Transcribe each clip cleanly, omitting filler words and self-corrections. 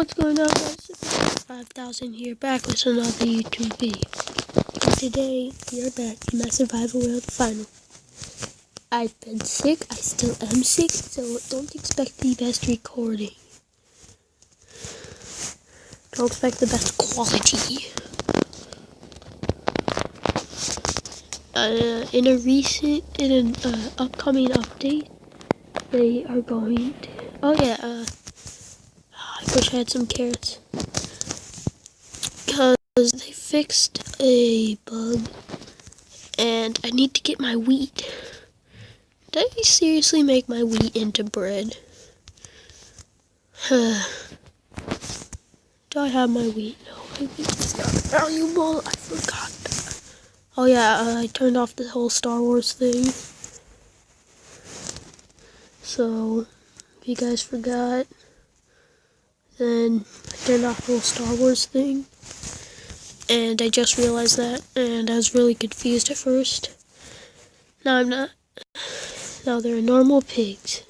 What's going on, guys? 5000 here, back with another YouTube video. Today, we are back in my survival world final. I've been sick, I still am sick, so don't expect the best recording. Don't expect the best quality. In an upcoming update, they are going to, I wish I had some carrots. Because they fixed a bug, and I need to get my wheat. Did I seriously make my wheat into bread? Do I have my wheat? No, my wheat is not valuable. I forgot. Oh yeah, I turned off the whole Star Wars thing. So, if you guys forgot, then I turned off the whole Star Wars thing. And I just realized that, and I was really confused at first. Now I'm not. Now they're normal pigs.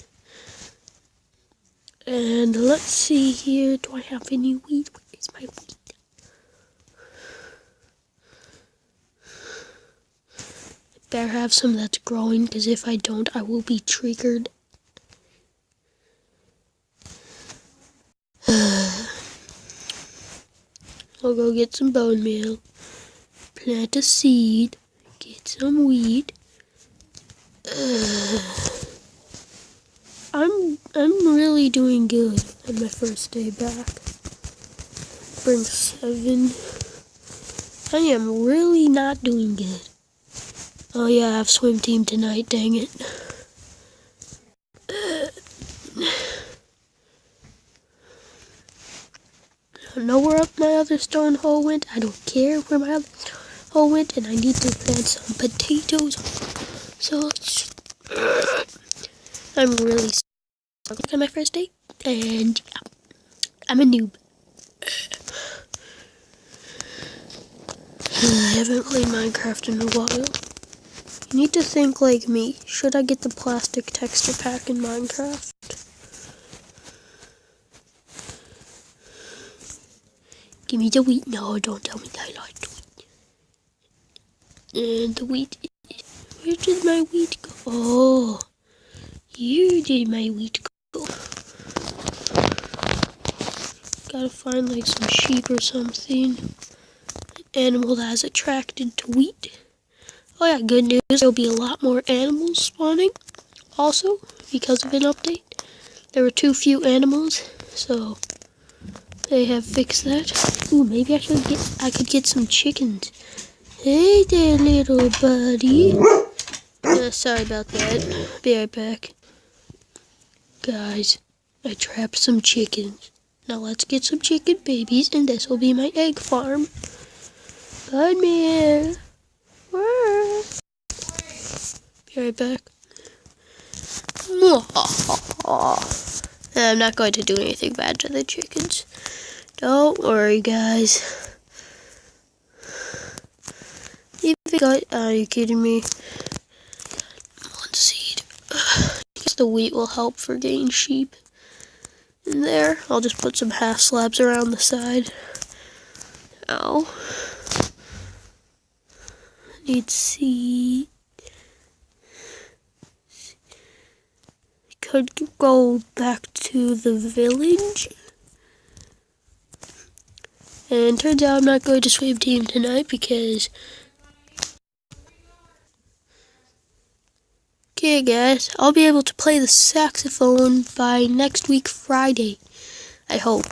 And let's see here, do I have any wheat? Where is my wheat? I better have some that's growing, because if I don't, I will be triggered. I'll go get some bone meal, plant a seed, get some wheat. I'm really doing good on my first day back. Bring 7. I am really not doing good. Oh yeah, I have swim team tonight, dang it. I don't know where my other stone hole went. I don't care where my other hole went, and I need to plant some potatoes. So I'm really struggling on my first day, and I'm a noob. I haven't played Minecraft in a while. You need to think like me. Should I get the plastic texture pack in Minecraft? Give me the wheat. No, don't tell me that I like the wheat. And the wheat. Where did my wheat go? Oh, here did my wheat go. Gotta find like some sheep or something. Animal that is attracted to wheat. Oh yeah, good news. There'll be a lot more animals spawning. Also, because of an update, there were too few animals, so they have fixed that. Ooh, maybe I could get some chickens. Hey there, little buddy. Sorry about that. Be right back. Guys, I trapped some chickens. Now let's get some chicken babies, and this will be my egg farm. Bud man. Be right back. I'm not going to do anything bad to the chickens. Don't worry, guys. Are you kidding me? One seed. I guess the wheat will help for getting sheep in there. I'll just put some half slabs around the side. Ow. Need seed. Could go back to the village. And turns out I'm not going to swim team tonight because... Okay guys, I'll be able to play the saxophone by next week Friday. I hope.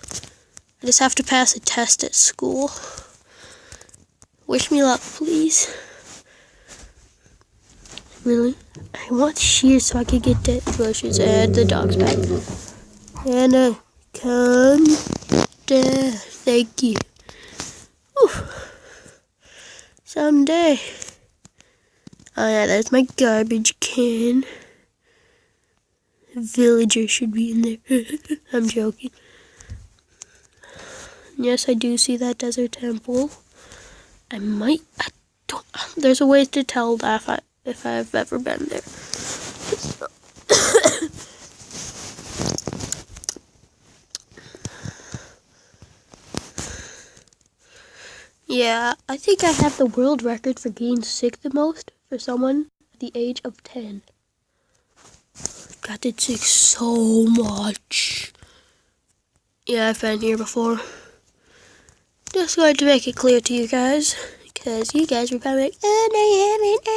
I just have to pass a test at school. Wish me luck, please. Really? I want shears so I can get dead bushes and the dog's back. Anna, come there. Thank you. Whew. Someday. Oh yeah, that's my garbage can. A villager should be in there. I'm joking. Yes, I do see that desert temple. There's a way to tell that if I've ever been there. Yeah, I think I have the world record for getting sick the most for someone at the age of 10. Got sick so much. Yeah, I've been here before. Just going to make it clear to you guys, because you guys were probably like, oh, no, you haven't,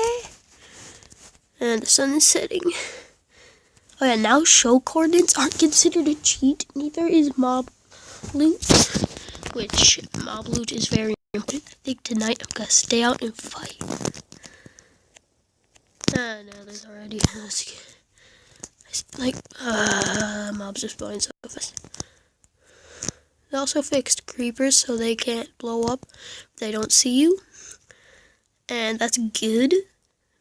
And the sun is setting. Oh yeah, now show coordinates aren't considered a cheat. Neither is mob loot, which mob loot is very important. I think tonight I'm gonna stay out and fight. Ah, no, there's already mobs are spawning so fast. They also fixed creepers so they can't blow up if they don't see you. And that's good,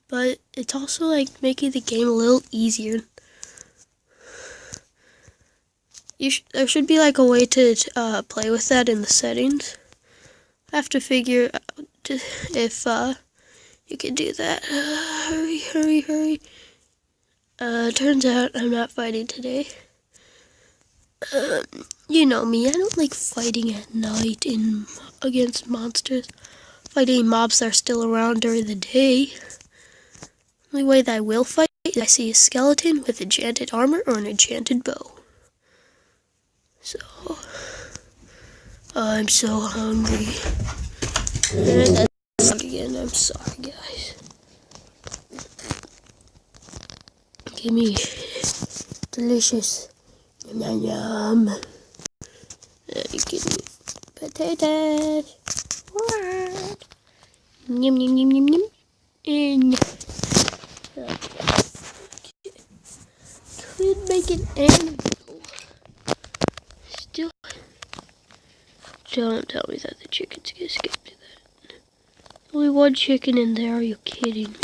but it's also like making the game a little easier. There should be like a way to play with that in the settings. I have to figure out if you can do that. Hurry. Turns out I'm not fighting today. You know me, I don't like fighting at night against monsters. Fighting mobs that are still around during the day. The only way that I will fight is I see a skeleton with enchanted armor or an enchanted bow. So, I'm so hungry. And that's again, I'm sorry guys. Give me delicious yum yum. You give me potatoes. What? Yum yum yum yum yum. And could make an anvil. Still, don't tell me that the chickens can skip to that. Only one chicken in there. Are you kidding me?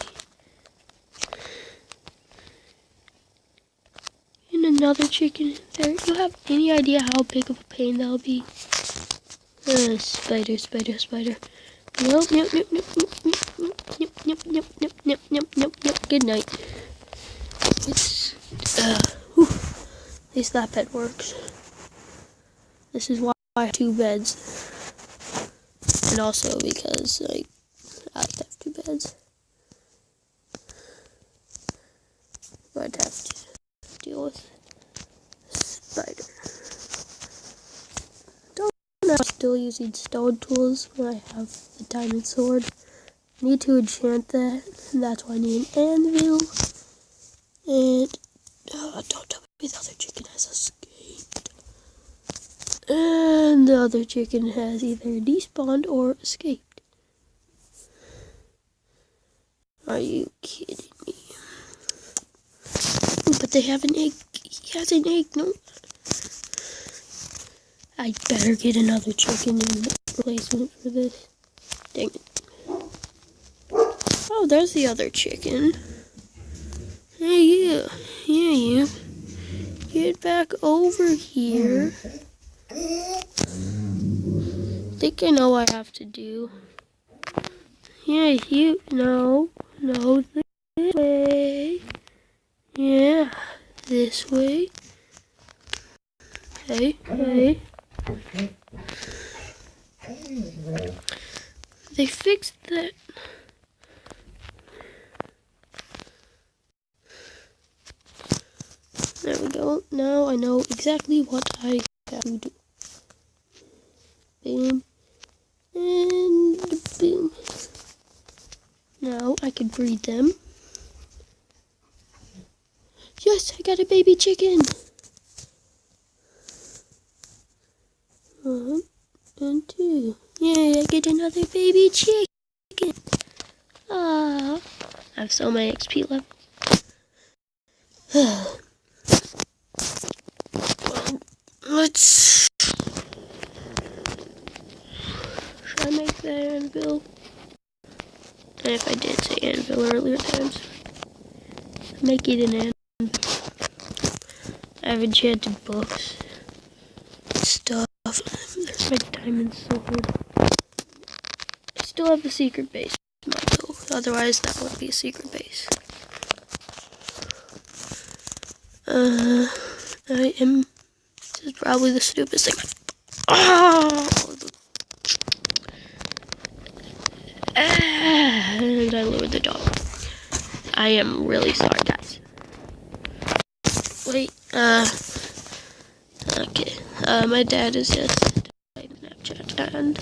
And another chicken in there. You have any idea how big of a pain that'll be? Spider. Nope. Good night. It's at least that bed works. This is why I have 2 beds. And also because I have 2 beds. I'd have to deal with spider. Don't know I'm still using stone tools when I have the diamond sword. I need to enchant that, and that's why I need an anvil. And don't tell me the other chicken has escaped. And the other chicken has either despawned or escaped. Are you kidding me? But they have an egg. He has an egg, no? I better get another chicken in replacement for this. Dang it. Oh, there's the other chicken. Hey, you. Yeah, you. Get back over here. I think I know what I have to do. Yeah, you. No, this way. Yeah, this way. Hey. They fixed that. There we go. Now I know exactly what I have to do. Boom. And boom. Now I can breed them. Yes, I got a baby chicken. 1 and 2. Yay, I get another baby chicken. Ah, I have so many XP left. Let's. Should I make that anvil? And if I did say anvil earlier times, make it an anvil. I have enchanted books. Stuff. There's my diamond sword. I still have the secret base though. Otherwise, that won't be a secret base. This is probably the stupidest thing. Oh! And I lured the dog. I am really sorry, guys. Wait, okay. My dad is just playing Snapchat, and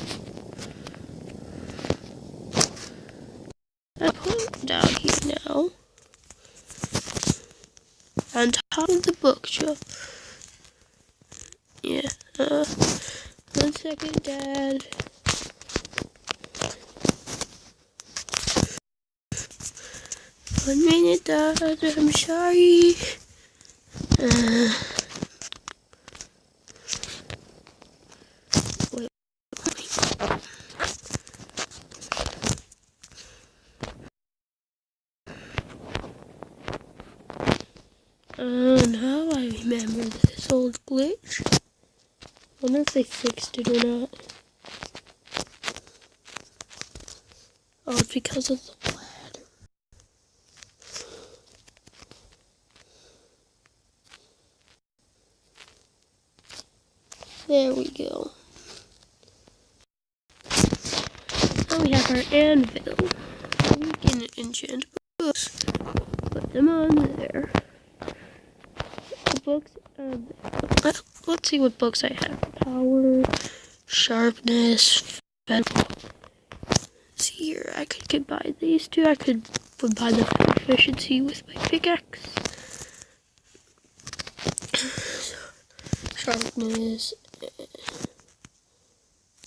I put it down here now. On top of the bookshelf. Yeah, 1 second, Dad. One minute, Dad, I'm sorry. Wait. Now I remember this old glitch. I wonder if they fixed it or not. Oh, it's because of the ladder. There we go. Now we have our anvil. We can enchant books. Put them on there. The books, let's see what books I have. Power, sharpness, see here, I could combine these two. I could combine the proficiency with my pickaxe. Sharpness,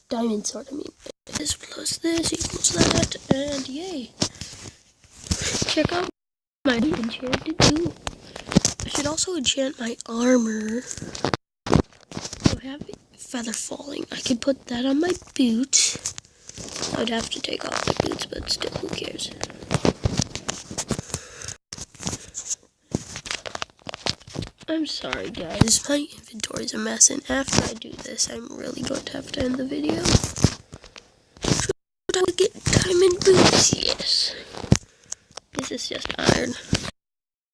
diamond sword, I mean. This plus this equals that, and yay. Check out my enchanted tool. I should also enchant my armor. I have feather falling. I could put that on my boots. I'd have to take off my boots, but still, who cares? I'm sorry, guys. My inventory's a mess, and after I do this, I'm really going to have to end the video. Should I get diamond boots? Yes. This is just iron.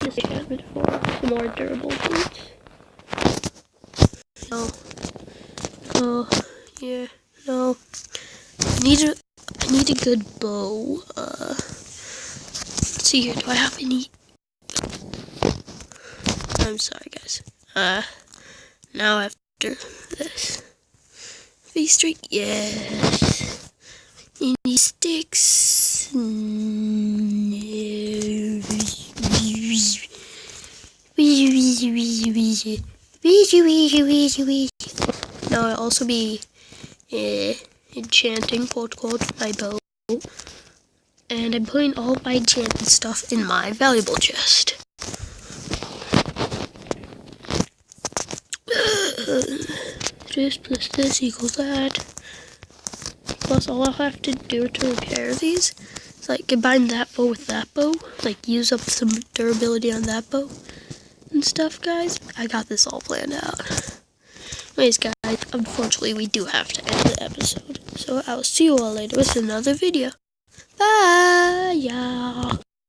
This enchantment for some more durable boots. No. Oh, yeah. No. I need a good bow. Let's see here. Do I have any? I'm sorry, guys. Now after this, V-streak, yes. Any sticks? Now I'll also be enchanting, quote, my bow. And I'm putting all my enchanted stuff in my valuable chest. This plus this equals that. Plus all I'll have to do to repair these is like combine that bow with that bow. Like use up some durability on that bow and stuff, guys. I got this all planned out. Anyways, guys, unfortunately we do have to end the episode. So I'll see you all later with another video. Bye, y'all.